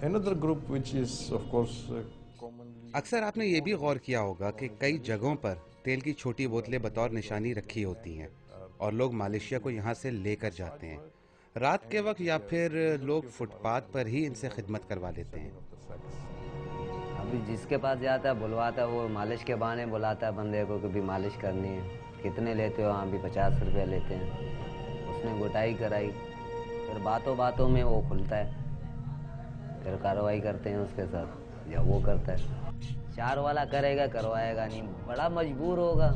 Another group which is of course commonly अक्सर आपने ये भी गौर किया होगा कि कई जगहों पर तेल की छोटी बोतलें बतौर निशानी रखी होती हैं और लोग मालयशिया को यहाँ से लेकर जाते हैं रात के वक्त, या फिर लोग फुटपाथ पर ही इनसे खिदमत करवा लेते हैं। of the sex. अभी जिसके पास जाता है बुलवाता है, वो मालिश के बहाने बुलाता है बंदे को कि भी मालिश करनी है। कितने लेते हो? हाँ भी 50 रुपये लेते हैं। उसने गुटाई कराई, फिर बातों बातों में वो खुलता है, फिर कार्रवाई करते हैं उसके साथ, या वो करता है। 4 वाला करेगा, करवाएगा नहीं, बड़ा मजबूर होगा।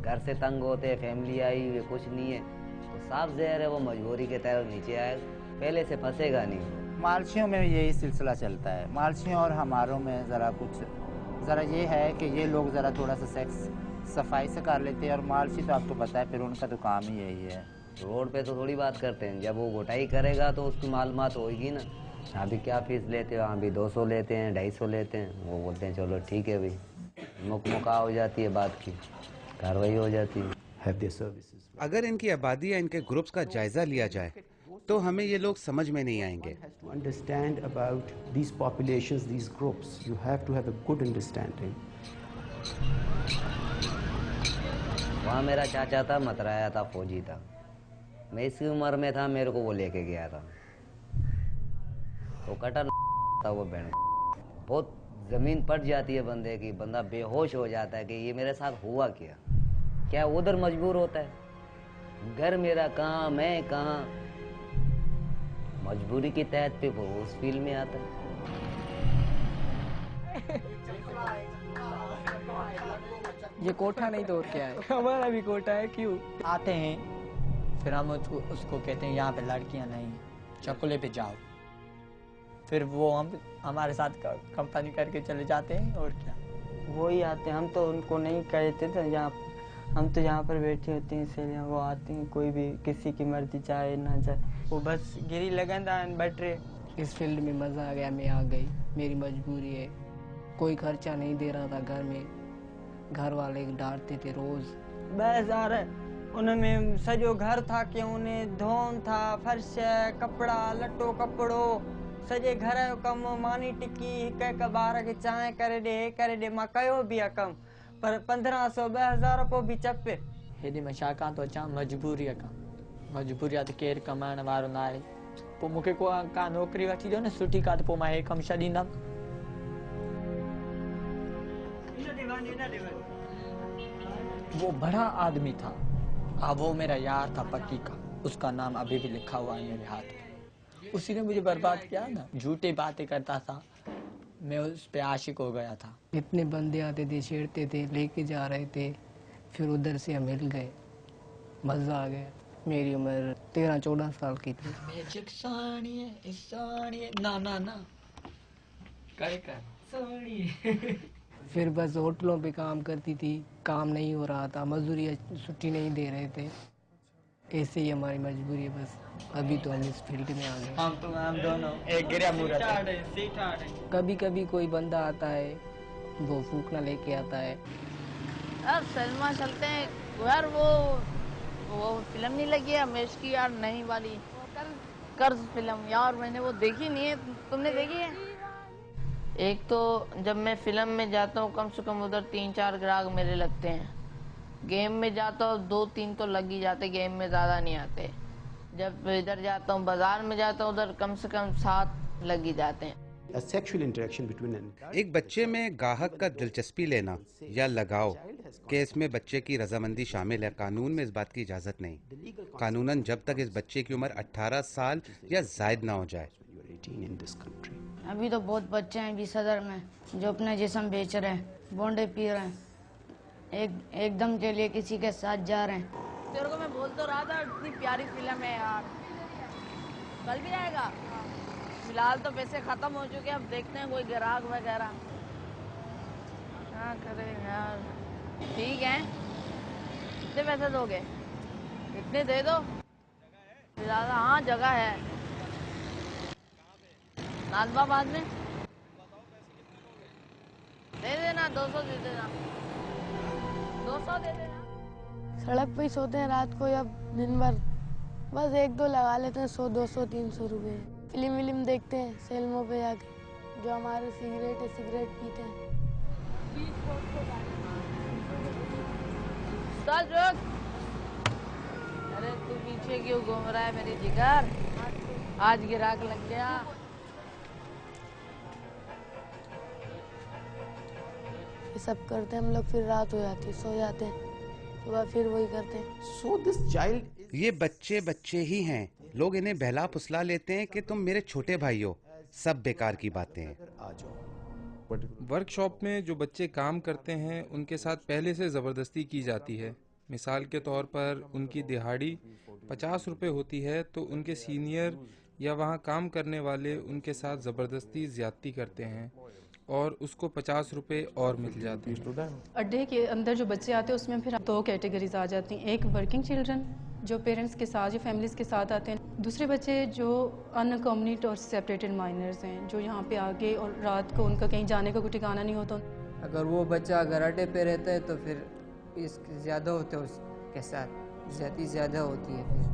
घर से तंग होते हैं, फैमिली आई हुई, कुछ नहीं है, तो साफ ज़हर है वो मजबूरी के तहत नीचे आएगा, पहले से फंसेगा नहीं। मालशियों में यही सिलसिला चलता है। मालशियों और हमारों में ज़रा ये है कि ये लोग ज़रा थोड़ा सा सेक्स सफाई से कर लेते हैं, और मालशी तो आपको पता है फिर उनका तो काम ही यही है। रोड पे तो थोड़ी बात करते हैं, जब वो गुटाई करेगा तो उसकी मालूमात होगी ना। अभी क्या फीस लेते हो? हाँ भी 200 लेते हैं, 250 लेते हैं। वो बोलते हैं चलो ठीक है भाई, मुका हो जाती है बात की, कार्रवाई हो जाती है। अगर इनकी आबादी या इनके ग्रुप्स का जायजा लिया जाए तो हमें ये लोग समझ में नहीं आएंगे। To understand about these populations, these groups, you have to have a good understanding. वहाँ मेरा चाचा था, मतराया था, फौजी था। मैं इसी उम्र में था, मेरे को वो लेके गया था। तो कटर था वो बैंड, बहुत ज़मीन पट जाती है बंदे की, बंदा बेहोश हो जाता है कि ये मेरे साथ हुआ क्या। क्या उधर मजबूर होता है, घर मेरा कहाँ, मैं कहाँ, मजबूरी के तहत पे वो उस फील्ड में आता है। ये कोठा नहीं तोड़ के आए, हमारा भी कोठा है। क्यों आते हैं, फिर हम उसको कहते हैं यहाँ पे लड़कियाँ नहीं, चकुले पे जाओ। फिर वो हमारे साथ कंपनी करके चले जाते हैं, और क्या वो ही आते हैं। हम तो उनको नहीं कहते थे, जहाँ हम तो यहाँ पर बैठे होते हैं इसलिए वो आते हैं। कोई भी किसी की मर्जी चाहे ना चाहे, वो बस गिरी लगन बैठ रहे। इस फील्ड में मज़ा आ गया, मैं आ गई, मेरी मजबूरी है। कोई खर्चा नहीं दे रहा था घर में, घर वाले डांटते थे रोज। बस आ रहे उनमें सजो घर था कि उन्हें धोन था, फर्श कपड़ा लट्टो कपड़ो सजे घर जो कम, मानी टिकी हिक बार के चांहि करे दे मां कयो बि आहे कम, पर 1500 2000 पोइ बि चपे। हेॾी मां छा कां थो अचां, मजबूरी आहे त केरु कमाइण वारो न आहे। पोइ मूंखे का नौकिरी वठी ॾियो न सुठी का, त पोइ मां हे कमु छॾींदमि। वो बड़ा आदमी था, वो मेरा यार था पक्की का, उसका नाम अभी भी लिखा हुआ है मेरे हाथ में। उसी ने मुझे बर्बाद किया ना, झूठी बातें करता था, मैं उस पे आशिक हो गया था। इतने बंदे आते थे, छेड़ते थे, लेके जा रहे थे, फिर उधर से हम मिल गए, मजा आ गया। मेरी उम्र 13-14 साल की थी। ना फिर बस होटलों पे काम करती थी, काम नहीं हो रहा था, मजदूरी छुट्टी नहीं दे रहे थे, ऐसे ही हमारी मजबूरी है। बस अभी तो हम इस फील्ड में आ गए। हम दोनों एक गिरा मुर्गा। कभी कभी कोई बंदा आता है, वो फूकना लेके आता है। अब सलमा चलते हैं यार, वो फिल्म नहीं लगी है हमेश की यार, नई वाली कर्ज फिल्म यार, मैंने वो देखी नहीं है, तुमने देखी है? एक तो जब मैं फिल्म में जाता हूँ कम से कम उधर 3-4 ग्राहक मेरे लगते हैं। गेम में जाता हूँ 2-3 तो लग ही जाते, गेम में ज़्यादा नहीं आते। जब इधर जाता हूँ बाजार में जाता हूँ, उधर कम से कम 7 लग ही जाते हैं। A sexual interaction between एक बच्चे में ग्राहक का दिलचस्पी लेना या लगाव कि इसमें बच्चे की रजामंदी शामिल है, कानून में इस बात की इजाज़त नहीं। कानूनन जब तक इस बच्चे की उम्र 18 साल या जायद ना हो जाए। अभी तो बहुत बच्चे हैं भी सदर में जो अपने जिस्म बेच रहे हैं, बोंडे पी रहे हैं, एकदम के लिए किसी के साथ जा रहे हैं। तेरे को मैं बोल तो रहा था, इतनी प्यारी फिल्म है यार, कल भी आएगा। फिलहाल तो पैसे खत्म हो चुके हैं, अब देखते हैं कोई ग्राहक वगैरह क्या करे यार। ठीक है, कितने पैसे दोगे? इतने दे दो फिलहाल। हाँ जगह है नाजबाबाद में, दे देना 200 दे देना, 200 दे देना। सड़क पे ही सोते हैं रात को या दिन भर, बस एक दो लगा लेते हैं, 100 200 300 रुपए। फिल्म विल्म देखते हैं फिल्मों पे जाके, जो हमारे सिगरेट है सिगरेट पीते हैं। अरे तू पीछे क्यों घूम रहा है मेरी जिगर? आज गिराक लग गया। ये सब करते हैं हम लोग, फिर रात हो जाती है, सो जाते हैं, सुबह फिर वही करते हैं। So this child ये बच्चे बच्चे ही हैं। लोग इन्हें बहला फुसला लेते हैं कि तुम मेरे छोटे भाई हो। सब बेकार की बातें हैं। आ जाओ। वर्कशॉप में जो बच्चे काम करते हैं उनके साथ पहले से ज़बरदस्ती की जाती है। मिसाल के तौर पर उनकी दिहाड़ी 50 रुपये होती है तो उनके सीनियर या वहाँ काम करने वाले उनके साथ ज़बरदस्ती ज़्यादती करते हैं और उसको 50 रुपये और मिल जाते हैं। अड्डे के अंदर जो बच्चे आते हैं उसमें फिर 2 कैटेगरीज आ जाती हैं। एक वर्किंग चिल्ड्रन जो पेरेंट्स के साथ या फैमिलीज़ के साथ आते हैं, दूसरे बच्चे जो अनअकॉम्पनीड और सेपरेटेड माइनर्स हैं, जो यहाँ पे आके और रात को उनका कहीं जाने का कोई ठिकाना नहीं होता। अगर वो बच्चा अगर अड्डे पे रहता है तो फिर फीस ज़्यादा होते है, उसके साथ ज़्यादा होती है। फिर